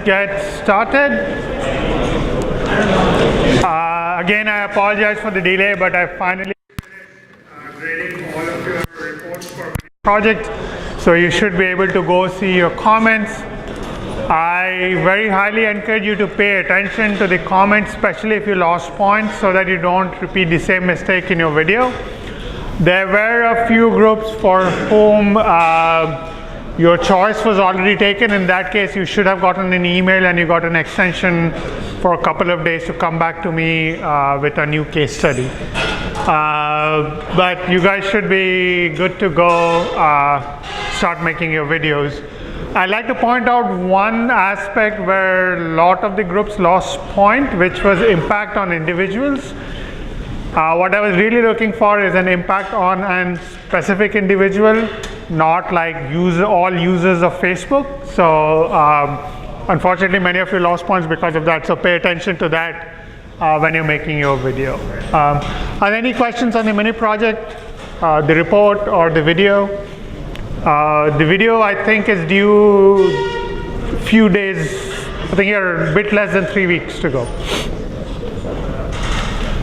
get started. Again, I apologize for the delay, but I finally grading all of your reports for the project, so you should be able to go see your comments. I very highly encourage you to pay attention to the comments, especially if you lost points, so that you don't repeat the same mistake in your video. There were a few groups for whom your choice was already taken. In that case, you should have gotten an email and you got an extension for a couple of days to come back to me with a new case study. But you guys should be good to go start making your videos. I'd like to point out one aspect where a lot of the groups lost point, which was impact on individuals. What I was really looking for is an impact on a specific individual, not like all users of Facebook. So unfortunately, many of you lost points because of that. So pay attention to that when you're making your video. Are there any questions on the mini project, the report, or the video? The video, I think, is due a few days. I think you're a bit less than 3 weeks to go.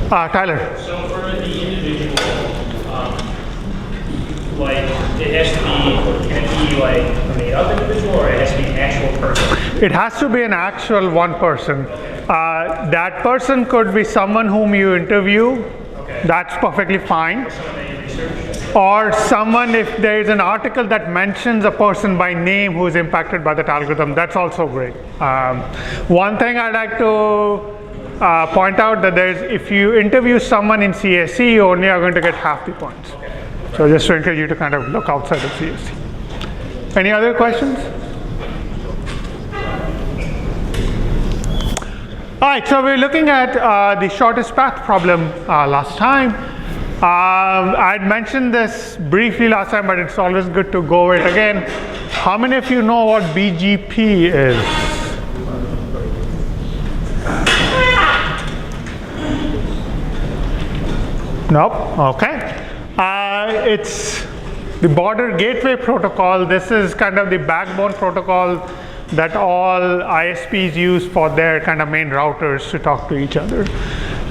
Tyler. So for the individual, like it has to be, can it be like a made up individual, or it has to be an actual person? It has to be an actual one person. That person could be someone whom you interview. Okay. That's perfectly fine. Or someone, if there is an article that mentions a person by name who is impacted by that algorithm, that's also great. One thing I'd like to point out that if you interview someone in CSC, you only are going to get half the points. So just to encourage you to kind of look outside of CSC. Any other questions? All right, so we're looking at the shortest path problem last time. I'd mentioned this briefly last time, but it's always good to go over it again. How many of you know what BGP is? Nope. Okay. It's the border gateway protocol. This is kind of the backbone protocol that all ISPs use for their kind of main routers to talk to each other.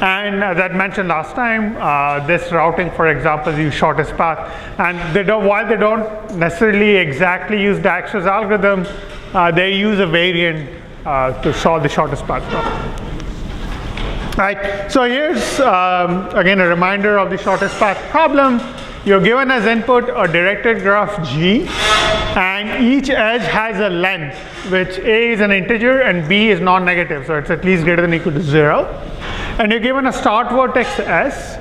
And as I mentioned last time, this routing, for example, is shortest path. And while they don't necessarily exactly use Dijkstra's algorithm, they use a variant to solve the shortest path problem. Right. So here's again a reminder of the shortest path problem. You're given as input a directed graph G, and each edge has a length, which A is an integer and B is non-negative, so it's at least greater than or equal to 0. And you're given a start vertex S,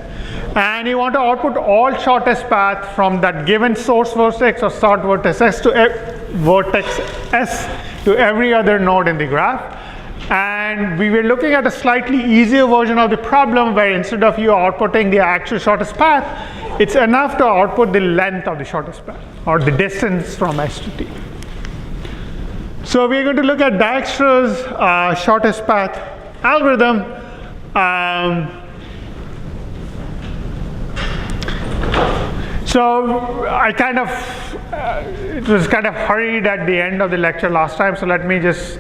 and you want to output all shortest path from that given source vertex or start vertex S to every other node in the graph. And we were looking at a slightly easier version of the problem where instead of you outputting the actual shortest path, it's enough to output the length of the shortest path or the distance from S to T. So we're going to look at Dijkstra's shortest path algorithm. So I kind of, it was kind of hurried at the end of the lecture last time, so let me just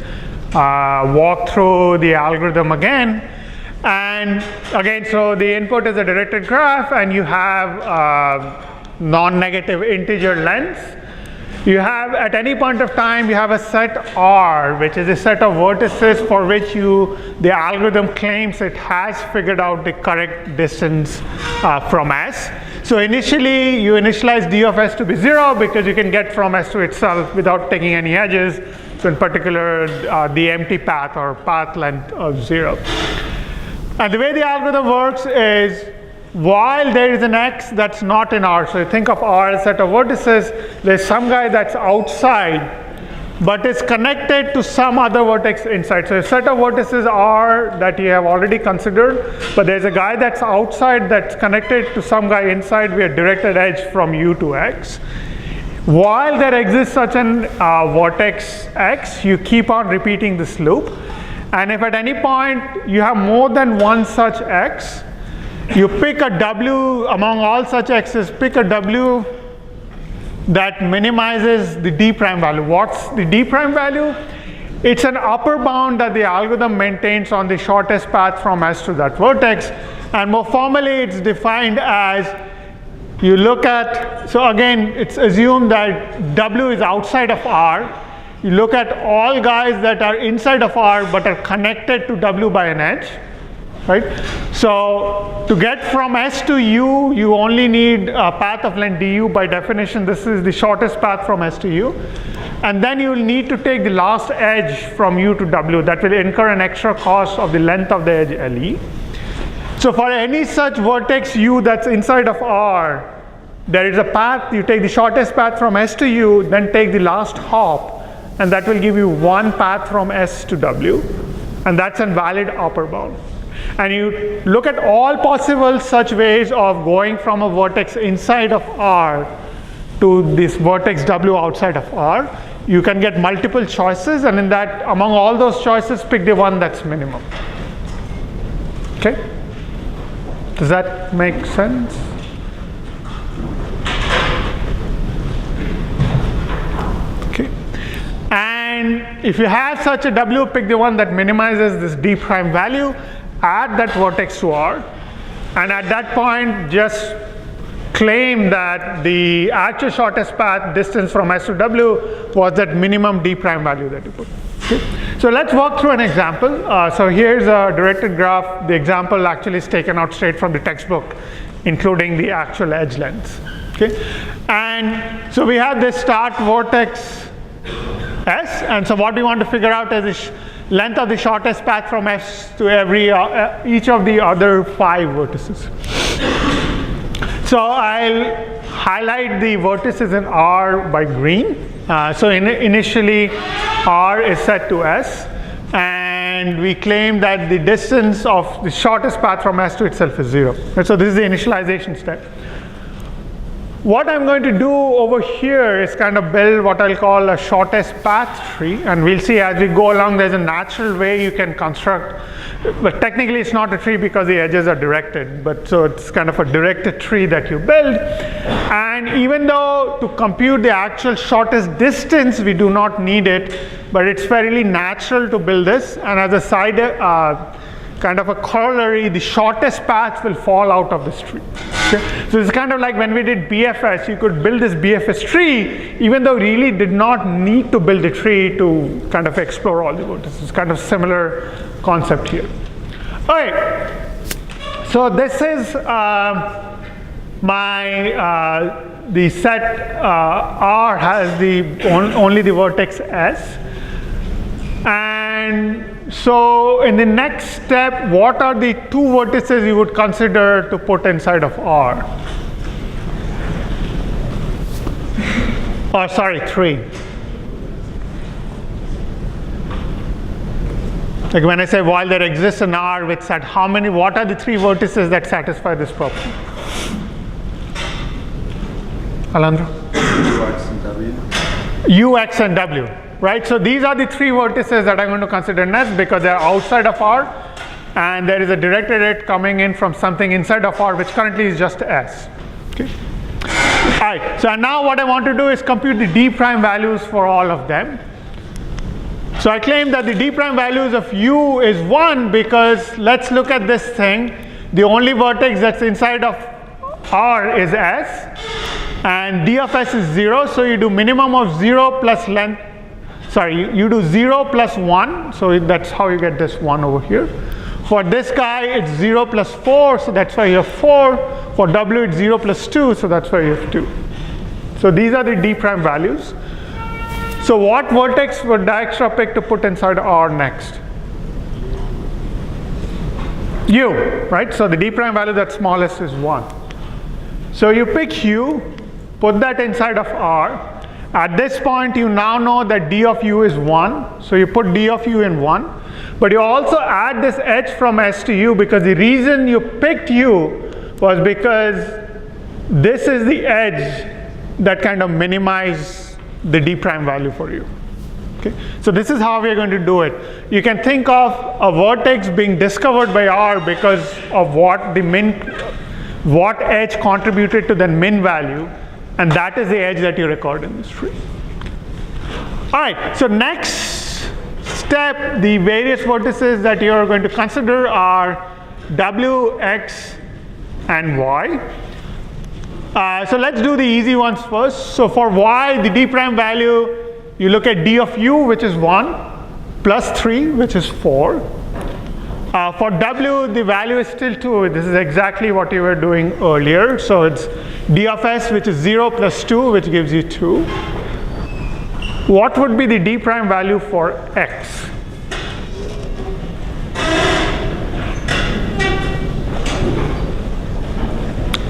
walk through the algorithm again. And again, so the input is a directed graph, and you have non-negative integer length. You have, at any point of time, you have a set R, which is a set of vertices for which the algorithm claims it has figured out the correct distance from S. So initially, you initialize d of S to be 0 because you can get from S to itself without taking any edges. So in particular, the empty path or path length of 0. And the way the algorithm works is, while there is an X that's not in R, so you think of R as a set of vertices, there's some guy that's outside, but is connected to some other vertex inside. So a set of vertices are that you have already considered, but there's a guy that's outside that's connected to some guy inside via directed edge from U to X. While there exists such an vertex X, you keep on repeating this loop. And if at any point you have more than one such X, you pick a W among all such X's, pick a W that minimizes the D prime value. What's the D prime value? It's an upper bound that the algorithm maintains on the shortest path from S to that vertex. And more formally, it's defined as you look at, so again, it's assumed that W is outside of R. You look at all guys that are inside of R but are connected to W by an edge, right? So to get from S to U, you only need a path of length du. By definition, this is the shortest path from S to U. And then you will need to take the last edge from U to W. That will incur an extra cost of the length of the edge LE. So for any such vertex U that's inside of R, there is a path. You take the shortest path from S to U, then take the last hop, and that will give you one path from S to W. And that's a valid upper bound. And you look at all possible such ways of going from a vertex inside of R to this vertex W outside of R. You can get multiple choices, and in that, among all those choices, pick the one that's minimum. Okay? Does that make sense? Okay. And if you have such a W, pick the one that minimizes this D prime value, add that vertex to R, and at that point, just claim that the actual shortest path distance from S to W was that minimum D prime value that you put. Okay. So let's walk through an example. So here's a directed graph. The example actually is taken out straight from the textbook, including the actual edge lengths. Okay. And so we have this start vertex S, and so what we want to figure out is the length of the shortest path from S to each of the other 5 vertices. So I'll highlight the vertices in R by green. So initially R is set to S, and we claim that the distance of the shortest path from S to itself is 0. And so this is the initialization step. What I'm going to do over here is kind of build what I'll call a shortest path tree, and we'll see as we go along there's a natural way you can construct, but technically it's not a tree because the edges are directed, but so it's kind of a directed tree that you build. And even though to compute the actual shortest distance we do not need it, but it's fairly natural to build this, and as a side kind of a corollary, the shortest path will fall out of this tree. Okay? So it's kind of like when we did BFS, you could build this BFS tree, even though really did not need to build a tree to kind of explore all the vertices. It's kind of similar concept here. All right, so this is the set R has only the vertex S. And so in the next step, what are the 2 vertices you would consider to put inside of R? Or sorry, 3. Like when I say while there exists an R with set, what are the 3 vertices that satisfy this property? Alejandro? UX and W. UX and W. Right, so these are the 3 vertices that I'm going to consider next because they're outside of R, and there is a directed edge coming in from something inside of R, which currently is just S. Okay. All right. So now what I want to do is compute the D prime values for all of them. So I claim that the D prime values of U is 1 because let's look at this thing. The only vertex that's inside of R is S, and D of S is 0. So you do minimum of 0 plus length. Sorry, you do 0 plus 1, so that's how you get this 1 over here. For this guy, it's 0 plus 4, so that's why you have 4. For W, it's 0 plus 2, so that's why you have 2. So these are the D prime values. So what vertex would Dijkstra pick to put inside R next? U, right? So the D prime value that's smallest is 1. So you pick U, put that inside of R. At this point, you now know that D of U is 1, so you put D of U in 1. But you also add this edge from S to U because the reason you picked U was because this is the edge that kind of minimizes the D prime value for you. Okay? So this is how we are going to do it. You can think of a vertex being discovered by R because of what edge contributed to the min value. And that is the edge that you record in this tree. All right, so next step, the various vertices that you are going to consider are W, X, and Y. So let's do the easy ones first. So for Y, the d prime value, you look at d of u, which is 1, plus 3, which is 4. For W, the value is still 2. This is exactly what you were doing earlier. So it's d of s, which is 0 plus 2, which gives you 2. What would be the d prime value for X?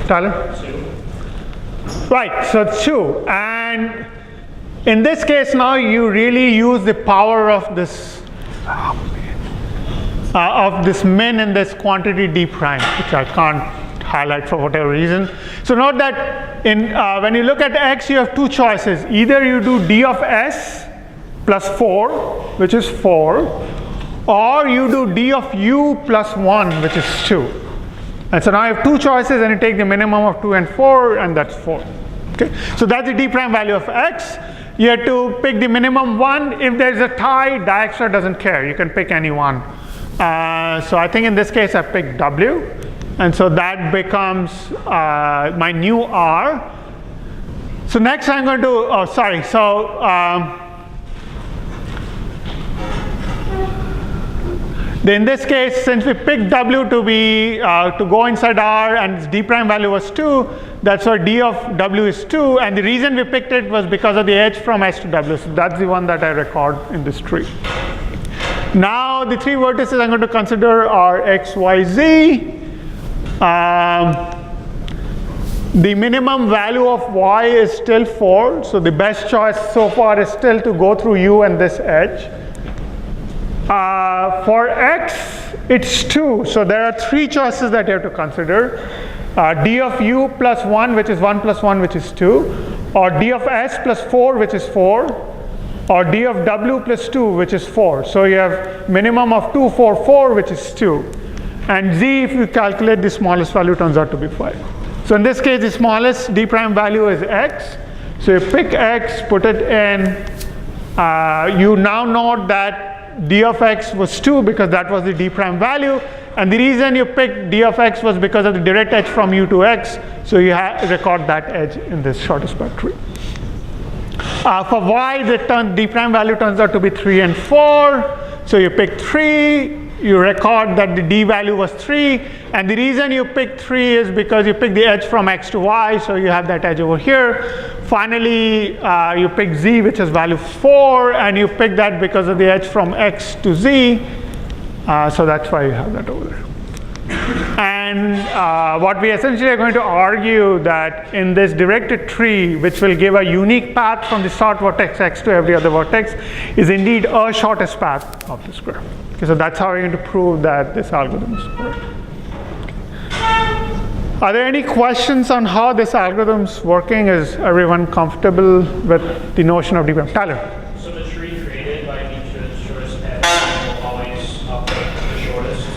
Tyler? 2. Right, so it's 2. And in this case now, you really use the power of this min in this quantity d prime, which I can't highlight for whatever reason. So note that when you look at X, you have two choices. Either you do d of s plus 4, which is 4, or you do d of u plus 1, which is 2. And so now you have two choices, and you take the minimum of 2 and 4, and that's 4. Okay? So that's the d prime value of X. You have to pick the minimum one. If there's a tie, Dijkstra doesn't care. You can pick any one. So I think in this case, I picked W. And so that becomes my new R. So next I'm going to, in this case, since we picked W to go inside R and its d prime value was 2, that's why d of W is 2. And the reason we picked it was because of the edge from S to W. So that's the one that I record in this tree. Now the three vertices I'm going to consider are X, Y, Z. The minimum value of Y is still 4. So the best choice so far is still to go through U and this edge. For X, it's 2. So there are three choices that you have to consider. D of U plus 1, which is 1 plus 1, which is 2. Or D of S plus 4, which is 4. Or D of W plus 2, which is 4. So you have minimum of 2, 4, 4, which is 2. And Z, if you calculate, the smallest value turns out to be 5. So in this case, the smallest d prime value is X. So you pick X, put it in. You now note that d of x was 2 because that was the d prime value. And the reason you picked d of x was because of the direct edge from u to x. So you record that edge in this shortest path tree. For y, the d prime value turns out to be 3 and 4. So you pick 3. You record that the d value was 3. And the reason you pick 3 is because you pick the edge from x to y. So you have that edge over here. Finally, you pick z, which is value 4. And you pick that because of the edge from x to z. So that's why you have that over there. And what we essentially are going to argue that in this directed tree, which will give a unique path from the start vertex x to every other vertex, is indeed a shortest path of this graph. Okay, so that's how we're going to prove that this algorithm is correct. Are there any questions on how this algorithm is working? Is everyone comfortable with the notion of d prime? Tyler? So the tree created by Dijkstra's shortest path will always operate the shortest?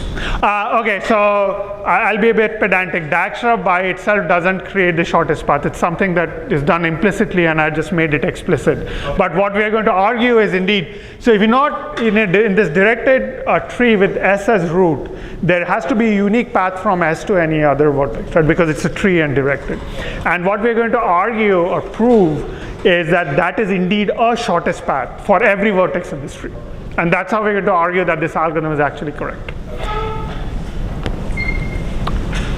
Okay, so I'll be a bit pedantic. Dijkstra by itself doesn't create the shortest path. It's something that is done implicitly, and I just made it explicit. Okay. But what we are going to argue is indeed, so if you're not in this directed tree with S as root, there has to be a unique path from S to any other vertex, right? Because it's a tree and directed. And what we're going to argue or prove is that that is indeed a shortest path for every vertex in this tree. And that's how we're going to argue that this algorithm is actually correct.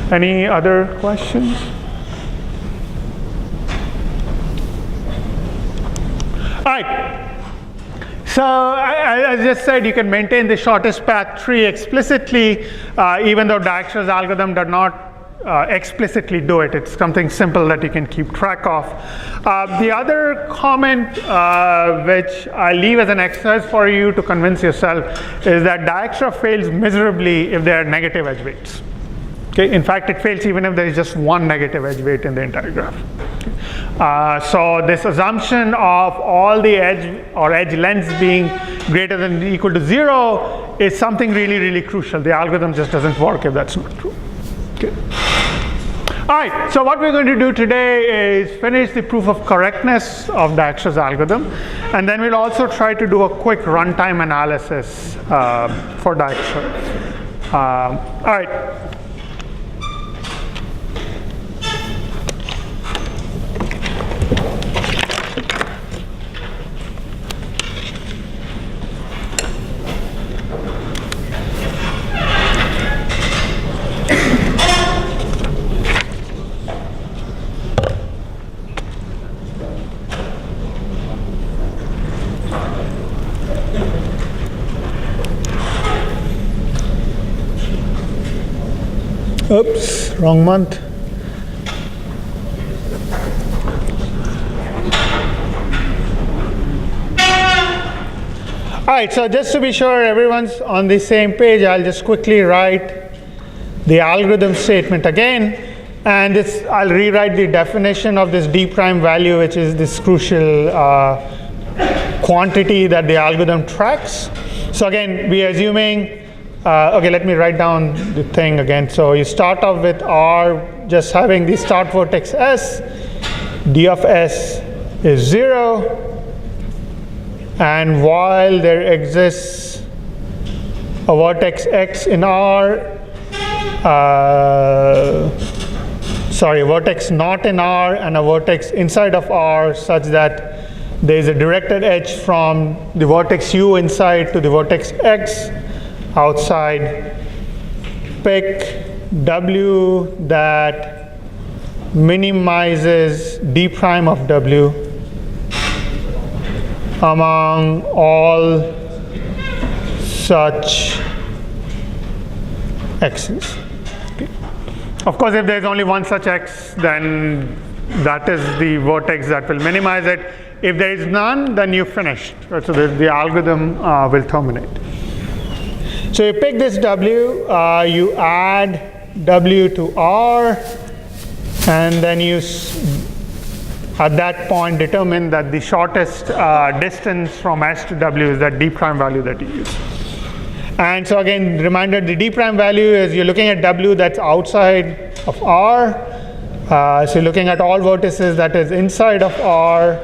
Any other questions? All right. So I just said you can maintain the shortest path tree explicitly, even though Dijkstra's algorithm does not explicitly do it. It's something simple that you can keep track of. The other comment, which I leave as an exercise for you to convince yourself, is that Dijkstra fails miserably if there are negative edge weights. Okay? In fact, it fails even if there is just one negative edge weight in the entire graph. Okay? So this assumption of all the edge or edge lengths being greater than or equal to 0 is something really, really crucial. The algorithm just doesn't work if that's not true. Okay. All right, so what we're going to do today is finish the proof of correctness of Dijkstra's algorithm, and then we'll also try to do a quick runtime analysis for Dijkstra. All right. Oops, wrong month. All right, so just to be sure everyone's on the same page, I'll just quickly write the algorithm statement again, and I'll rewrite the definition of this d prime value, which is this crucial quantity that the algorithm tracks. So again, we are assuming okay, let me write down the thing again. So you start off with R just having the start vertex S, d of S is 0, and while there exists a vertex X in R, vertex not in R and a vertex inside of R such that there is a directed edge from the vertex U inside to the vertex X outside, pick W that minimizes d prime of W among all such x's. Okay. Of course, if there's only one such x, then that is the vertex that will minimize it. If there is none, then you've finished. Right? So the algorithm will terminate. So you pick this W, you add W to R, and then you, at that point, determine that the shortest distance from S to W is that d prime value that you use. And so again, reminder, the d prime value is you're looking at W that's outside of R. So you're looking at all vertices that is inside of R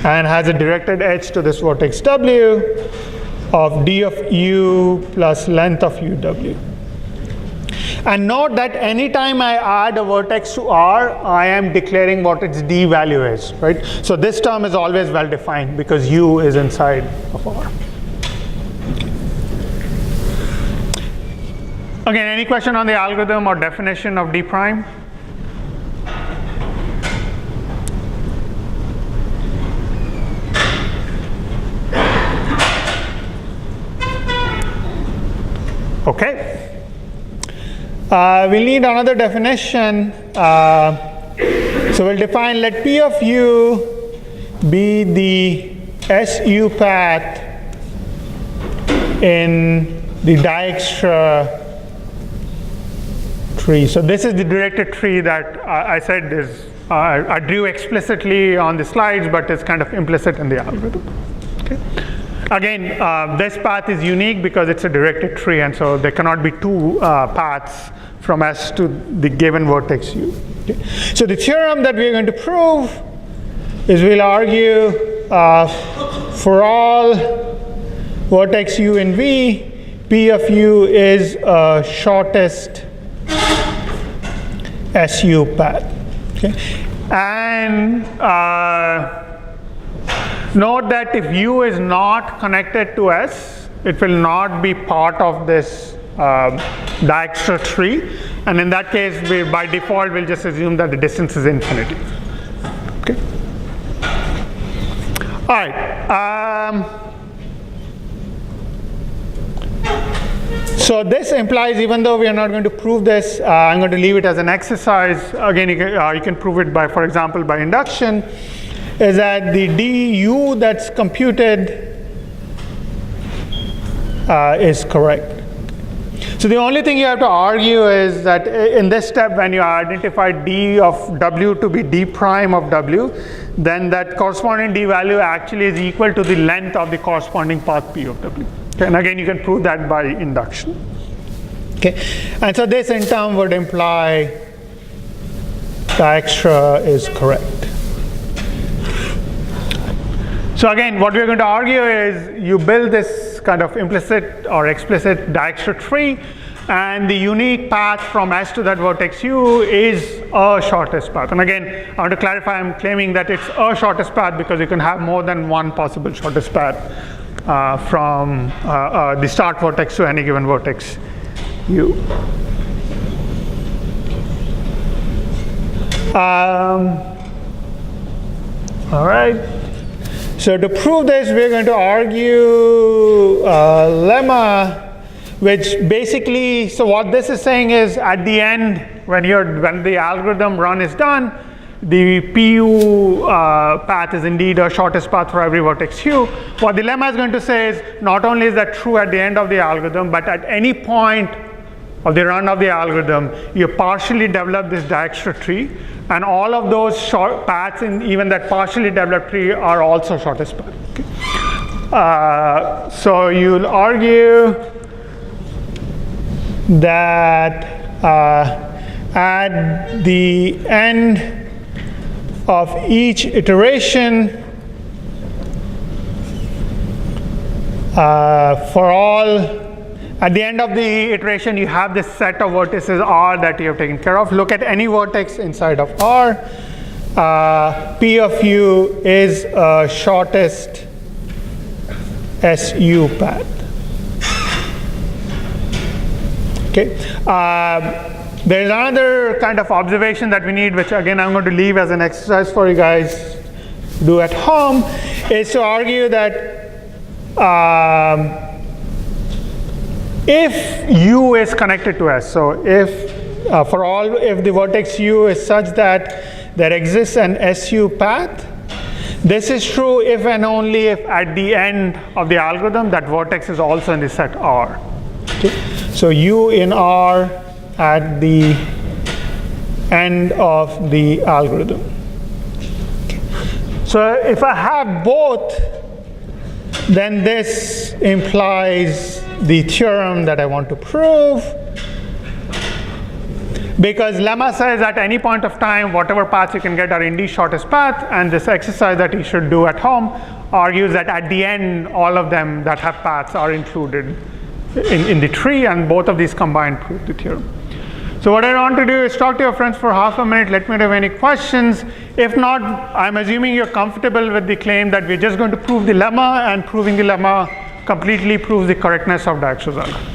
and has a directed edge to this vertex W of d of U plus length of UW. And note that anytime I add a vertex to R, I am declaring what its d value is, right? So this term is always well defined because U is inside of R. Again, any question on the algorithm or definition of d prime? Okay. We'll need another definition. So we'll define, let P of U be the SU path in the Dijkstra tree. So this is the directed tree that I said is, I drew explicitly on the slides, but it's kind of implicit in the algorithm. Okay. Again, this path is unique because it's a directed tree, and so there cannot be two paths from S to the given vertex U. Okay. So the theorem that we're going to prove is we'll argue for all vertex U in V, P of U is a shortest SU path. Okay. And note that if U is not connected to S, it will not be part of this Dijkstra tree, and in that case, by default, we'll just assume that the distance is infinity. Okay. All right. So this implies, even though we are not going to prove this, I'm going to leave it as an exercise. Again, you can prove it by, for example, by induction. Is that the du that's computed is correct. So the only thing you have to argue is that in this step, when you identify d of W to be d prime of W, then that corresponding d value actually is equal to the length of the corresponding path P of W. Okay, and again, you can prove that by induction. Okay, and so this in turn would imply Dijkstra is correct. So again, what we're going to argue is you build this kind of implicit or explicit Dijkstra tree, and the unique path from S to that vertex U is a shortest path. And again, I want to clarify, I'm claiming that it's a shortest path because you can have more than one possible shortest path from the start vertex to any given vertex U. All right. So to prove this, we're going to argue a lemma, which basically, so what this is saying is at the end, when the algorithm run is done, the PU path is indeed a shortest path for every vertex U. What the lemma is going to say is not only is that true at the end of the algorithm, but at any point of the run of the algorithm, you partially develop this Dijkstra tree, and all of those short paths in even that partially developed tree are also shortest path. Okay. So you'll argue that at the end of each iteration, for all, at the end of the iteration, you have this set of vertices R that you have taken care of. Look at any vertex inside of R. P of U is a shortest SU path. Okay. There's another kind of observation that we need, which again I'm going to leave as an exercise for you guys to do at home, is to argue that if U is connected to S, so if if the vertex U is such that there exists an SU path, this is true if and only if at the end of the algorithm that vertex is also in the set R. Okay. So U in R at the end of the algorithm. Okay. So if I have both, then this implies the theorem that I want to prove, because lemma says at any point of time whatever paths you can get are indeed shortest path, and this exercise that you should do at home argues that at the end all of them that have paths are included in the tree, and both of these combined prove the theorem. So what I want to do is talk to your friends for half a minute, let me know if any questions. If not, I'm assuming you're comfortable with the claim that we're just going to prove the lemma, and proving the lemma completely proves the correctness of Dijkstra's algorithm.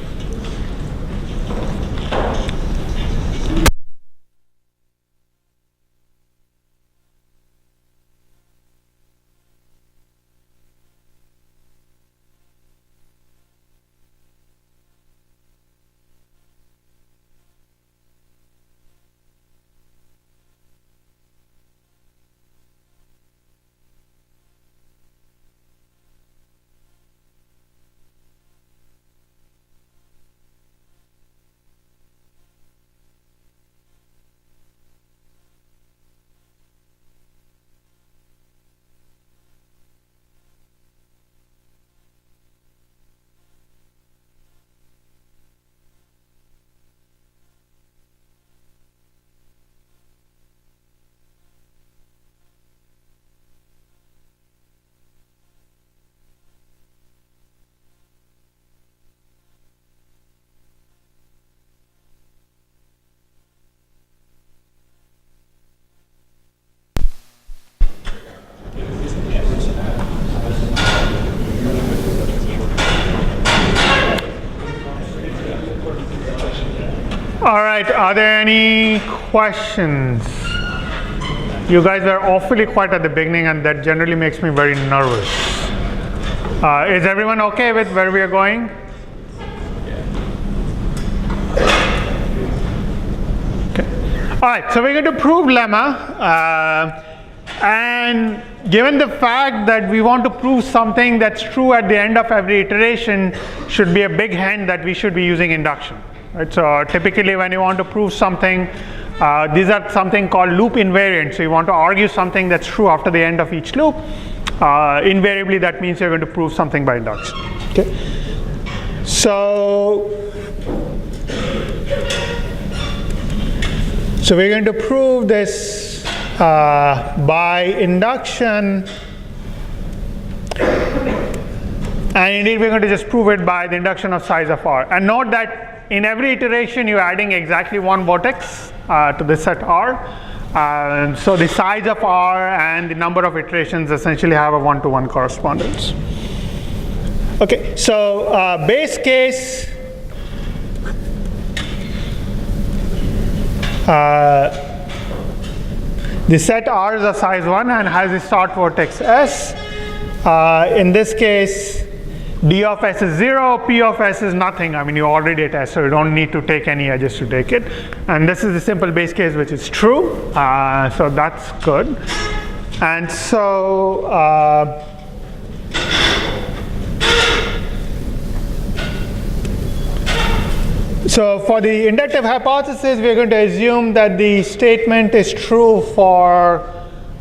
All right, are there any questions? You guys are awfully quiet at the beginning, and that generally makes me very nervous. Is everyone okay with where we are going? Okay. All right, so we're going to prove lemma. And given the fact that we want to prove something that's true at the end of every iteration, should be a big hint that we should be using induction. Right? So typically when you want to prove something, these are something called loop invariant. So you want to argue something that's true after the end of each loop. Invariably that means you're going to prove something by induction. Okay. So So we're going to prove this by induction, and indeed we're going to just prove it by the induction of size of R. And note that in every iteration you're adding exactly one vertex to this set R. So the size of R and the number of iterations essentially have a one-to-one correspondence. Okay, so base case, the set R is of size 1 and has a start vertex S. In this case, D of S is 0, P of S is nothing. I mean, you already at S, so you don't need to take any edges to take it. And this is the simple base case, which is true. So that's good. And so so for the inductive hypothesis, we're going to assume that the statement is true for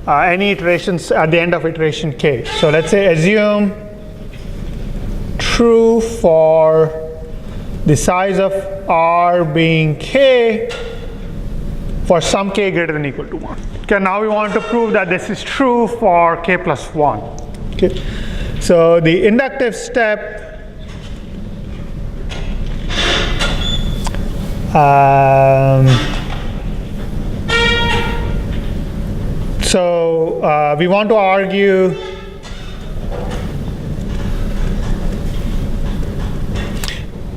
any iterations at the end of iteration k. So let's say assume true for the size of R being k for some k greater than or equal to 1. Okay, now we want to prove that this is true for k plus 1. Okay, so the inductive step we want to argue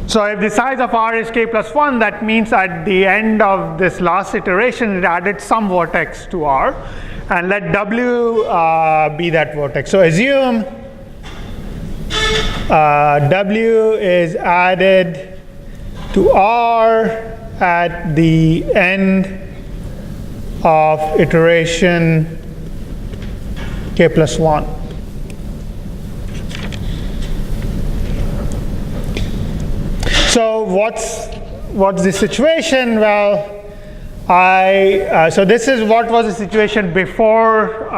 so if the size of R is k plus 1, that means at the end of this last iteration it added some vertex to R, and let W be that vertex. So assume W is added to R at the end of iteration k plus 1. So what's the situation? Well, so this is what was the situation before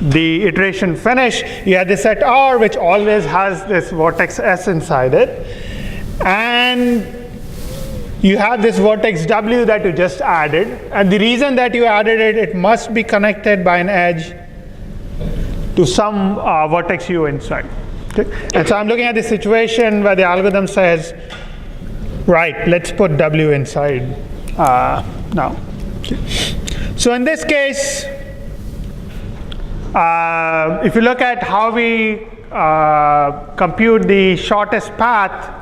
the iteration finished. You had this set R, which always has this vertex S inside it, and you have this vertex W that you just added, and the reason that you added it, it must be connected by an edge to some vertex U inside. Okay? And so I'm looking at the situation where the algorithm says, right, let's put W inside now. Okay. So in this case, if you look at how we compute the shortest path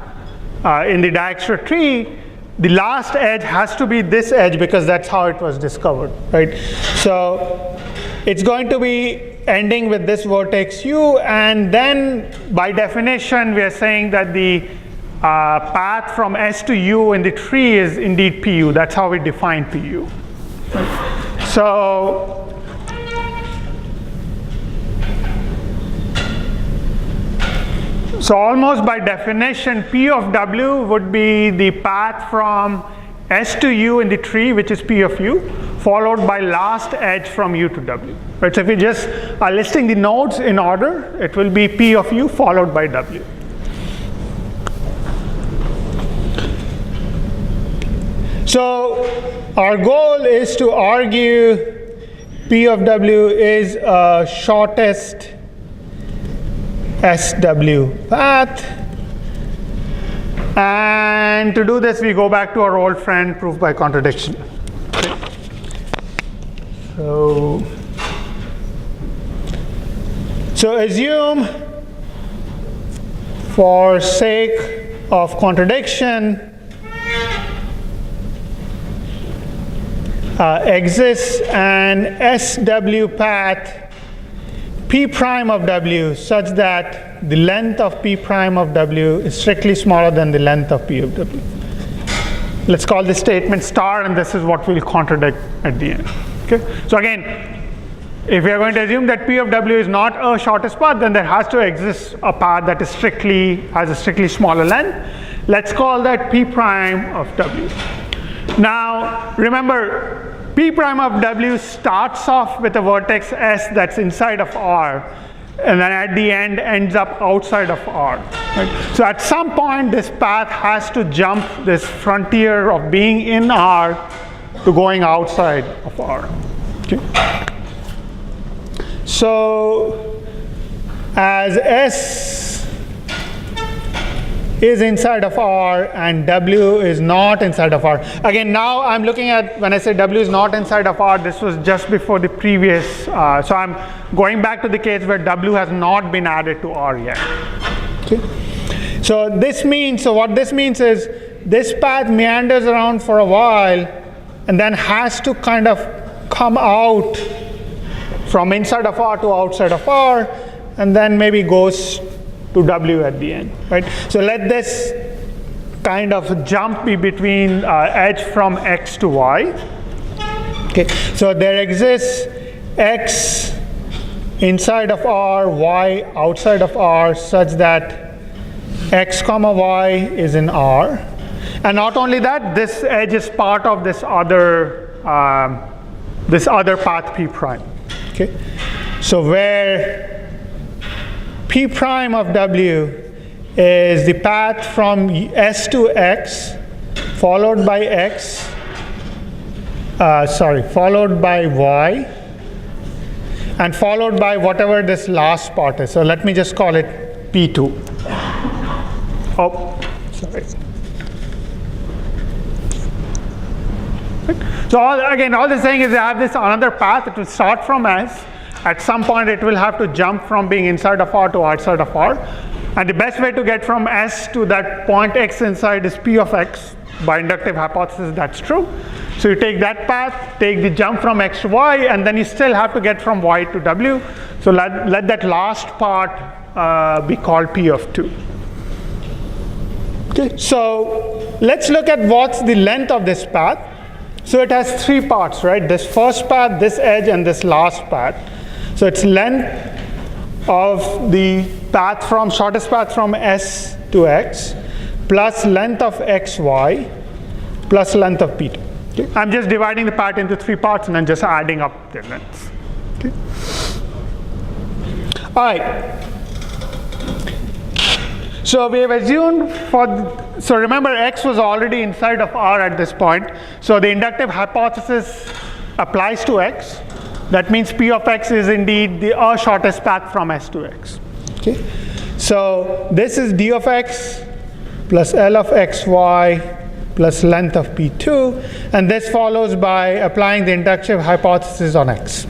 in the Dijkstra tree, the last edge has to be this edge because that's how it was discovered, right? So it's going to be ending with this vertex U, and then by definition we are saying that the path from S to U in the tree is indeed PU. That's how we define PU. Right? So almost by definition, P of W would be the path from S to U in the tree, which is P of U, followed by last edge from U to W. Right? So if we just are listing the nodes in order, it will be P of U followed by W. So our goal is to argue P of W is a shortest SW path, and to do this we go back to our old friend proof by contradiction. Okay. So assume, for sake of contradiction, exists an SW path P prime of W such that the length of P prime of W is strictly smaller than the length of P of W. Let's call this statement star, and this is what we'll contradict at the end. Okay? So again, if we are going to assume that P of W is not a shortest path, then there has to exist a path that is has a strictly smaller length. Let's call that P prime of W. Now remember, P prime of W starts off with a vertex S that's inside of R, and then at the end ends up outside of R. Right? So at some point this path has to jump this frontier of being in R to going outside of R. Okay. So as S is inside of R and W is not inside of R. Again, now I'm looking at, when I say W is not inside of R, this was just before the previous, so I'm going back to the case where W has not been added to R yet. Okay. So what this means is this path meanders around for a while and then has to kind of come out from inside of R to outside of R, and then maybe goes to W at the end, right? So let this kind of jump be between edge from X to Y. Okay, so there exists X inside of R, Y outside of R, such that X comma Y is in R. And not only that, this edge is part of this other path P prime. Okay, so where P prime of W is the path from S to X, followed by followed by Y, and followed by whatever this last part is. So let me just call it P2. Oh, sorry. So all this saying is I have this another path. It will start from S. At some point, it will have to jump from being inside of R to outside of R. And the best way to get from S to that point X inside is P of X. By inductive hypothesis, that's true. So you take that path, take the jump from X to Y, and then you still have to get from Y to W. So let that last part be called P of 2. Okay, so let's look at what's the length of this path. So it has three parts, right? This first path, this edge, and this last path. So it's length of the path from shortest path from S to X, plus length of XY, plus length of P2. Okay? I'm just dividing the path into three parts and then just adding up their lengths. Okay? All right. So we have assumed so remember X was already inside of R at this point. So the inductive hypothesis applies to X. That means P of X is indeed the shortest path from S to X. Okay. So this is D of X plus L of XY plus length of P2. And this follows by applying the inductive hypothesis on X.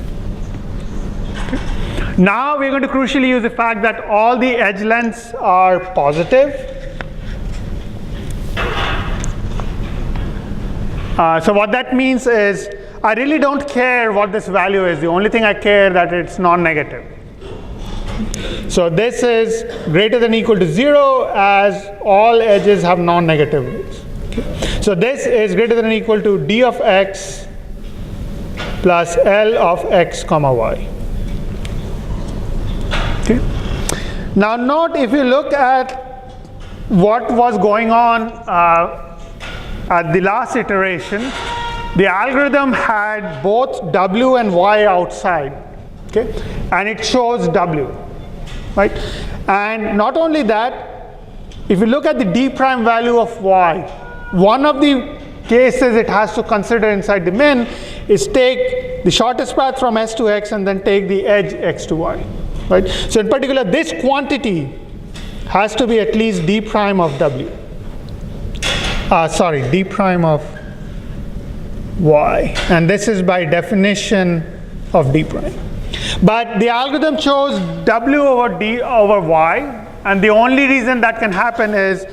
Now we're going to crucially use the fact that all the edge lengths are positive. So what that means is I really don't care what this value is. The only thing I care that it's non-negative. So this is greater than or equal to 0 as all edges have non-negative weights. Okay. So this is greater than or equal to D of X plus L of X comma Y. Okay. Now note, if you look at what was going on at the last iteration, the algorithm had both W and Y outside, okay, and it shows W, right? And not only that, if you look at the D prime value of Y, one of the cases it has to consider inside the min is take the shortest path from S to X and then take the edge X to Y. Right? So in particular, this quantity has to be at least D prime of W. D prime of Y. And this is by definition of D prime. But the algorithm chose W over D over Y. And the only reason that can happen is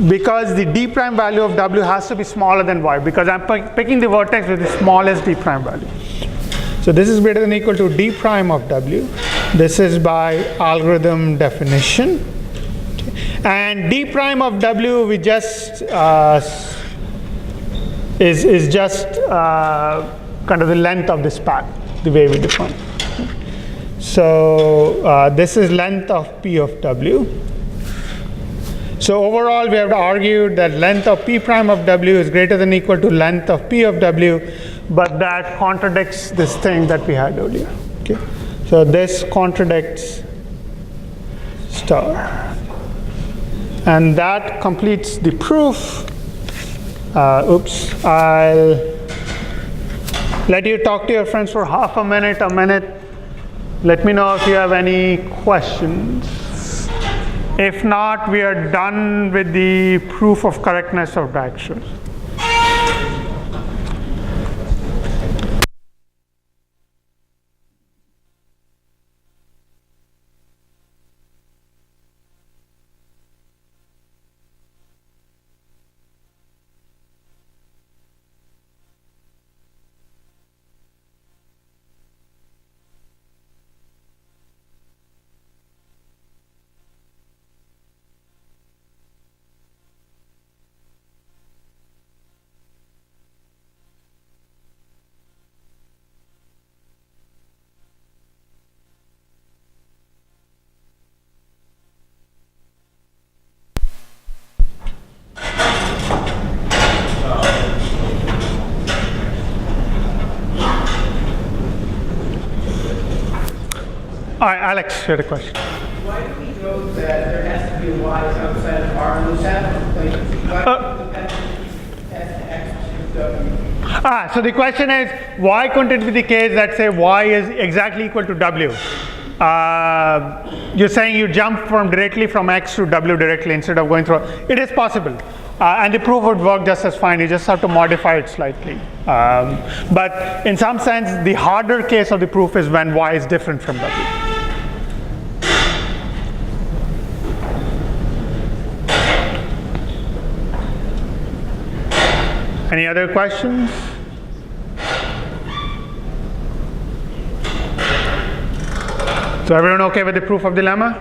because the D prime value of W has to be smaller than Y, because I'm picking the vertex with the smallest D prime value. So this is greater than or equal to D prime of W. This is by algorithm definition. Okay. And D prime of W we just is just kind of the length of this path, the way we define it. Okay. So this is length of P of W. So overall we have argued that length of P prime of W is greater than or equal to length of P of W, but that contradicts this thing that we had earlier. Okay. So this contradicts star. And that completes the proof. Oops, I'll let you talk to your friends for half a minute. Let me know if you have any questions. If not, we are done with the proof of correctness of Dijkstra. All right, Alex, you had a question. Why do we know that there has to be a y outside of R in the set? Like, why do we depend X to W? So the question is, why couldn't it be the case that, say, y is exactly equal to w? You're saying you jump directly from x to w directly instead of going through. It is possible. And the proof would work just as fine. You just have to modify it slightly. But in some sense, the harder case of the proof is when y is different from w. Any other questions? So everyone okay with the proof of the lemma?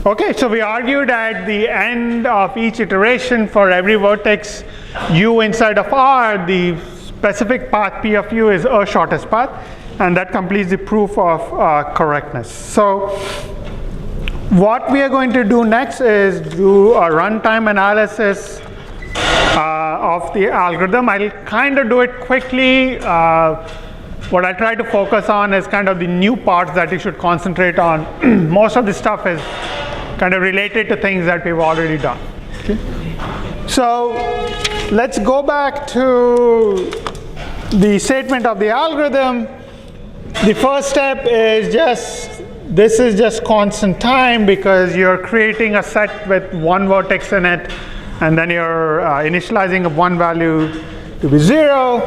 Okay, so we argued at the end of each iteration for every vertex u inside of R, the specific path P of u is a shortest path, and that completes the proof of correctness. So what we are going to do next is do a runtime analysis of the algorithm. I'll kind of do it quickly. What I try to focus on is kind of the new parts that you should concentrate on. Most of the stuff is kind of related to things that we've already done. Okay? So let's go back to the statement of the algorithm. The first step is this is just constant time because you're creating a set with one vertex in it, and then you're initializing of one value to be 0.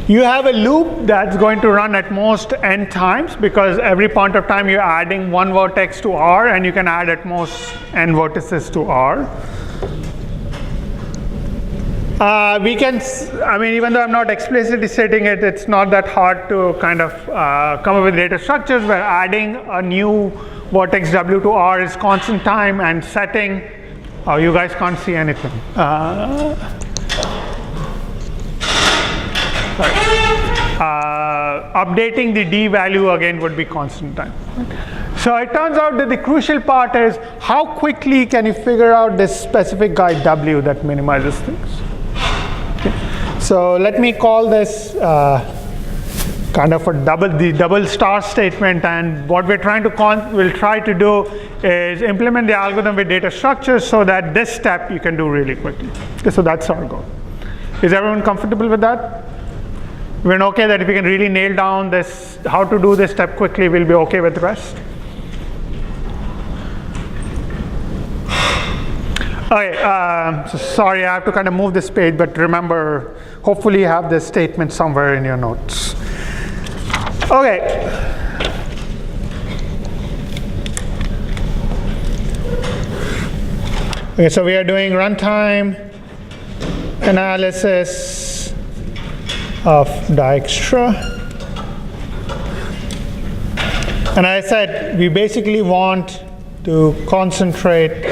You have a loop that's going to run at most n times because every point of time you're adding one vertex to R, and you can add at most n vertices to R. Even though I'm not explicitly stating it, it's not that hard to kind of come up with data structures where adding a new vertex W to R is constant time, and setting, oh, you guys can't see anything. Updating the D value again would be constant time. So it turns out that the crucial part is how quickly can you figure out this specific guy W that minimizes things. So let me call this kind of the double star statement, and what we're trying to we'll try to do is implement the algorithm with data structures so that this step you can do really quickly. Okay, so that's our goal. Is everyone comfortable with that? We're okay that if we can really nail down this, how to do this step quickly, we'll be okay with the rest. Okay, so sorry, I have to kind of move this page, but remember, hopefully you have this statement somewhere in your notes. Okay. Okay, so we are doing runtime analysis of Dijkstra. And I said we basically want to concentrate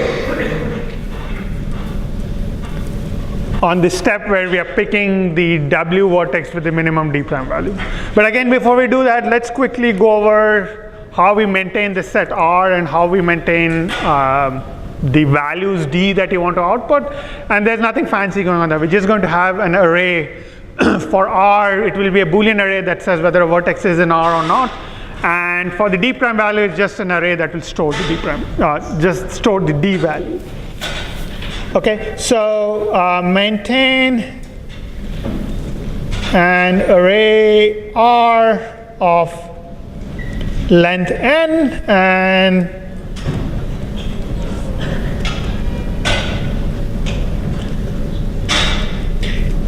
on the step where we are picking the W vertex with the minimum D prime value. But again, before we do that, let's quickly go over how we maintain the set R and how we maintain the values D that you want to output. And there's nothing fancy going on there. We're just going to have an array. For R, it will be a Boolean array that says whether a vertex is in R or not. And for the d prime value, it's just an array that will store the d prime, just store the d value. Okay, so maintain an array R of length n, and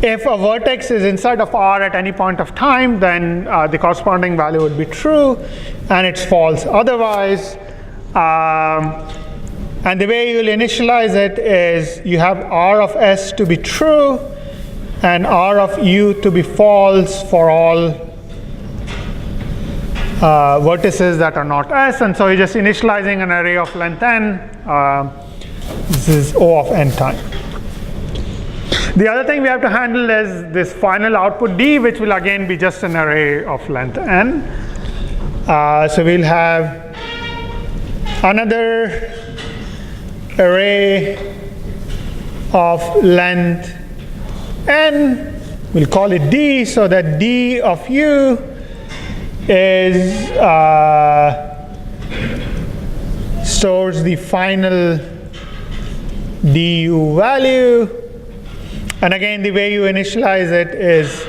if a vertex is inside of R at any point of time, then the corresponding value would be true, and it's false otherwise. And the way you'll initialize it is you have R of S to be true and R of U to be false for all vertices that are not S. And so you're just initializing an array of length n. This is O of n time. The other thing we have to handle is this final output D, which will again be just an array of length n. So we'll have another array of length n. We'll call it D, so that D of U is stores the final du value. And again, the way you initialize it is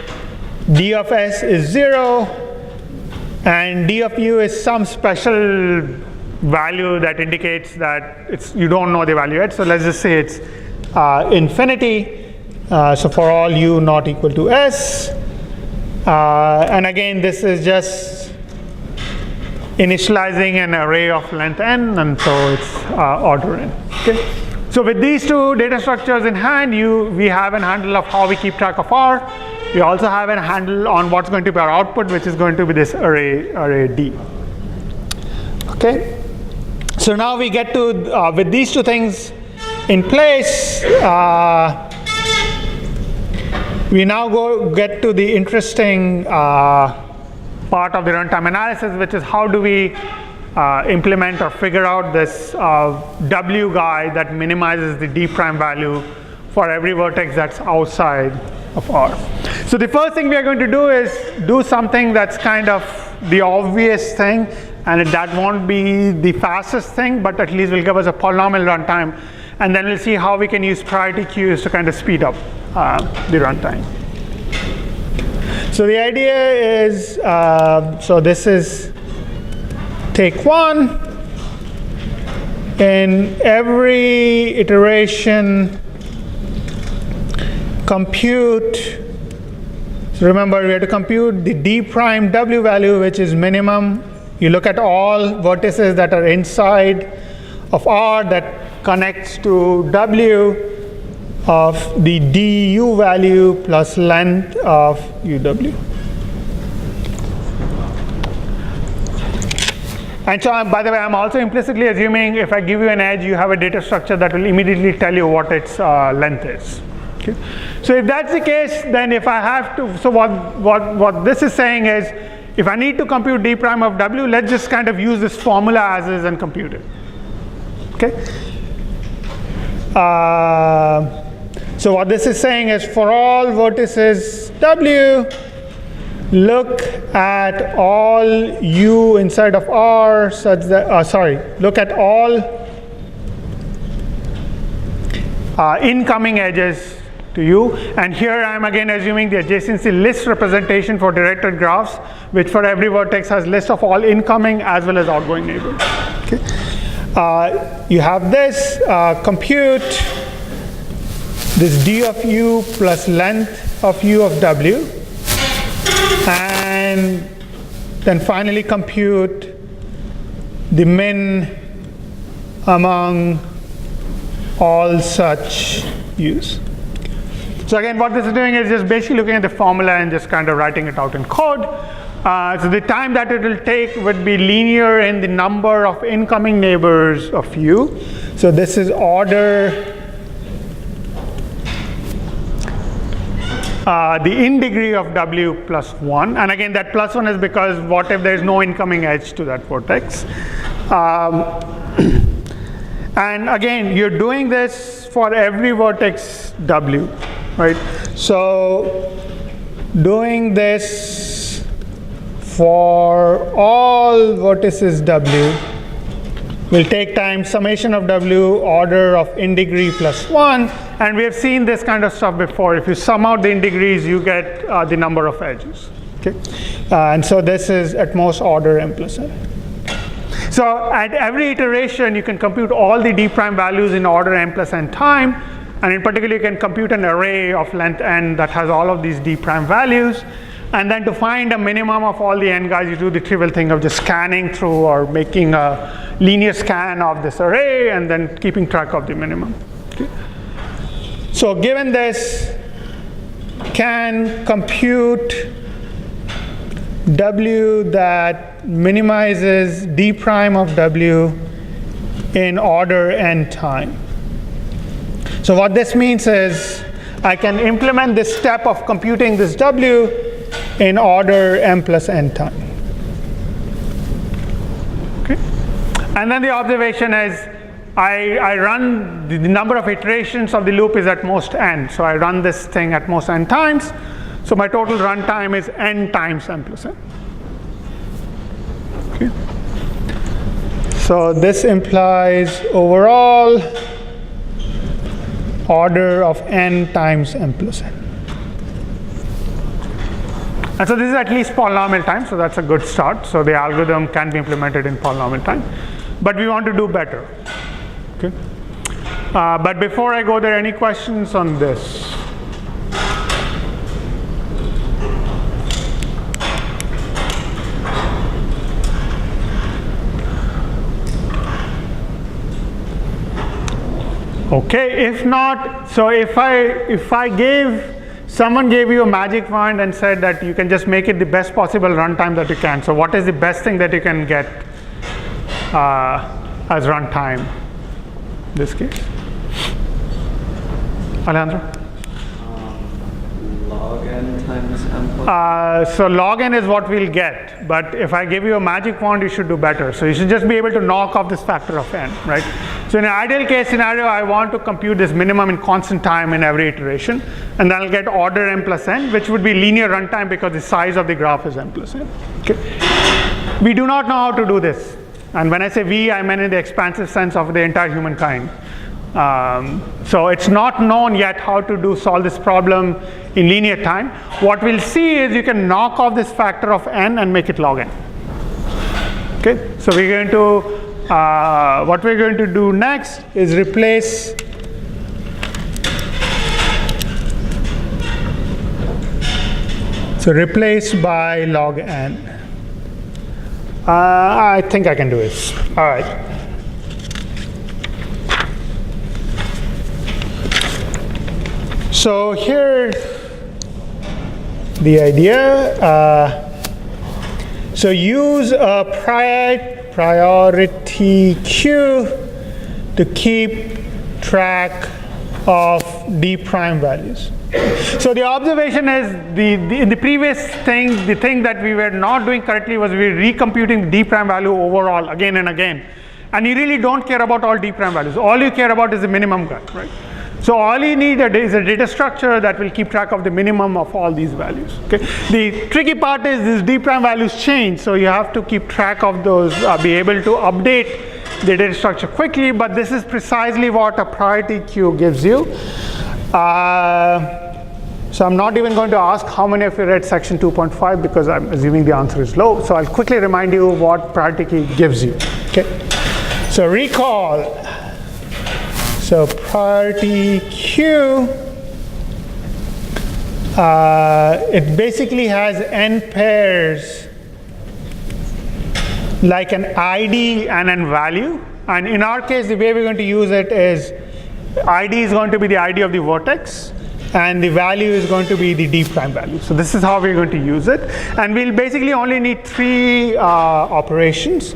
d of s is 0, and d of u is some special value that indicates that you don't know the value yet. So let's just say it's infinity. So for all u not equal to s. And again, this is just initializing an array of length n, and so it's order n. Okay? So with these two data structures in hand, we have a handle of how we keep track of R. We also have a handle on what's going to be our output, which is going to be this array D. Okay. So now we get to, with these two things in place, we now get to the interesting part of the runtime analysis, which is how do we implement or figure out this W guy that minimizes the D prime value for every vertex that's outside of R. So the first thing we are going to do is do something that's kind of the obvious thing, and that won't be the fastest thing, but at least will give us a polynomial runtime, and then we'll see how we can use priority queues to kind of speed up the runtime. So the idea is, so this is take one. In every iteration, compute. So remember, we have to compute the D prime W value, which is minimum. You look at all vertices that are inside of R that connects to W of the du value plus length of UW. And so, by the way, I'm also implicitly assuming if I give you an edge, you have a data structure that will immediately tell you what its length is. Okay. So if that's the case, then if I have to, so what this is saying is, if I need to compute D prime of W, let's just kind of use this formula as is and compute it. Okay. So what this is saying is, for all vertices W, look at all U inside of R such that, look at all incoming edges to U. And here I'm again assuming the adjacency list representation for directed graphs, which for every vertex has list of all incoming as well as outgoing neighbors. Okay. You have this, compute this D of U plus length of U of W, and then finally compute the min among all such U's. So again, what this is doing is just basically looking at the formula and just kind of writing it out in code. So the time that it will take would be linear in the number of incoming neighbors of U. So this is order the in degree of W plus 1. And again, that plus 1 is because what if there is no incoming edge to that vertex. And again, you're doing this for every vertex W, right? So doing this for all vertices W, we'll take time summation of W order of in degree plus 1, and we have seen this kind of stuff before. If you sum out the in degrees, you get the number of edges. Okay, and so this is at most order m plus n. So at every iteration, you can compute all the d prime values in order m plus n time, and in particular, you can compute an array of length n that has all of these d prime values. And then to find a minimum of all the n guys, you do the trivial thing of just scanning through or making a linear scan of this array and then keeping track of the minimum. Okay. So given this, can compute W that minimizes d prime of W in order n time. So what this means is I can implement this step of computing this W in order m plus n time. Okay. And then the observation is I run the number of iterations of the loop is at most n. So I run this thing at most n times. So my total runtime is n times m plus n. Okay. So this implies overall order of n times m plus n. And so this is at least polynomial time, so that's a good start. So the algorithm can be implemented in polynomial time. But we want to do better. Okay. But before I go there, any questions on this? Okay, if not, so if someone gave you a magic wand and said that you can just make it the best possible runtime that you can. So what is the best thing that you can get as runtime in this case? Alejandro? Log n times m plus. So log n is what we'll get, but if I give you a magic wand, you should do better. So you should just be able to knock off this factor of n, right? So in an ideal case scenario, I want to compute this minimum in constant time in every iteration, and then I'll get order m plus n, which would be linear runtime because the size of the graph is m plus n. Okay. We do not know how to do this, and when I say we, I mean in the expansive sense of the entire humankind. So it's not known yet how to solve this problem in linear time. What we'll see is you can knock off this factor of n and make it log n. Okay, so we're going to what we're going to do next is replace by log n. I think I can do this. All right. So here's the idea. So use a priority queue to keep track of d prime values. So the observation is in the previous thing, the thing that we were not doing correctly was we were recomputing d prime value overall again and again. And you really don't care about all d prime values. All you care about is the minimum guy, right? So all you need is a data structure that will keep track of the minimum of all these values. Okay. The tricky part is these d prime values change, so you have to keep track of those, be able to update the data structure quickly, but this is precisely what a priority queue gives you. So I'm not even going to ask how many of you read section 2.5 because I'm assuming the answer is low. So I'll quickly remind you what priority queue gives you. Okay. So recall. So priority queue, it basically has n pairs like an ID and an value. And in our case, the way we're going to use it is ID is going to be the ID of the vertex, and the value is going to be the d prime value. So this is how we're going to use it. And we'll basically only need 3 operations.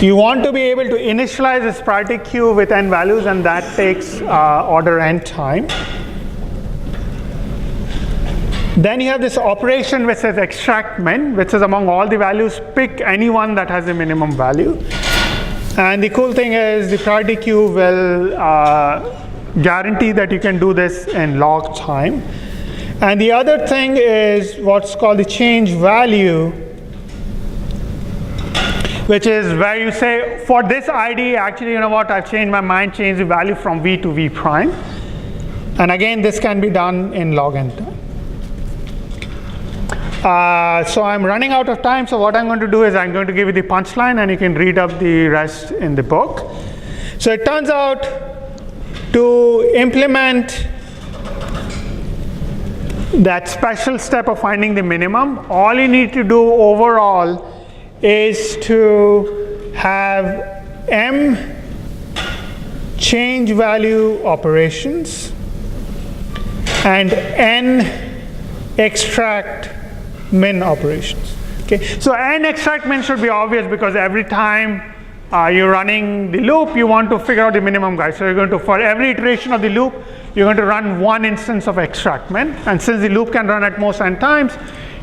You want to be able to initialize this priority queue with n values, and that takes order n time. Then you have this operation which says extract min, which is among all the values, pick any one that has a minimum value. And the cool thing is the priority queue will guarantee that you can do this in log time. And the other thing is what's called the change value, which is where you say, for this ID, actually, you know what, I've changed my mind, change the value from v to v prime. And again, this can be done in log n time. So I'm running out of time, so what I'm going to do is I'm going to give you the punchline, and you can read up the rest in the book. So it turns out to implement that special step of finding the minimum, all you need to do overall is to have m change value operations and n extract min operations. Okay, so n extract min should be obvious because every time you're running the loop, you want to figure out the minimum, guys. So you're going to, for every iteration of the loop, you're going to run one instance of extract min, and since the loop can run at most n times,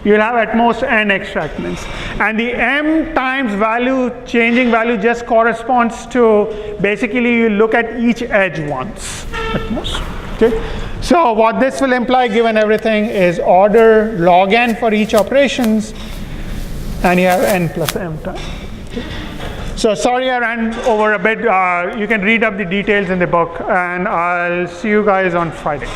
you'll have at most n extract mins. And the m times value, changing value, just corresponds to, basically you look at each edge once at most. Okay, so what this will imply, given everything, is order log n for each operations, and you have n plus m time. Okay. So sorry I ran over a bit. You can read up the details in the book, and I'll see you guys on Friday.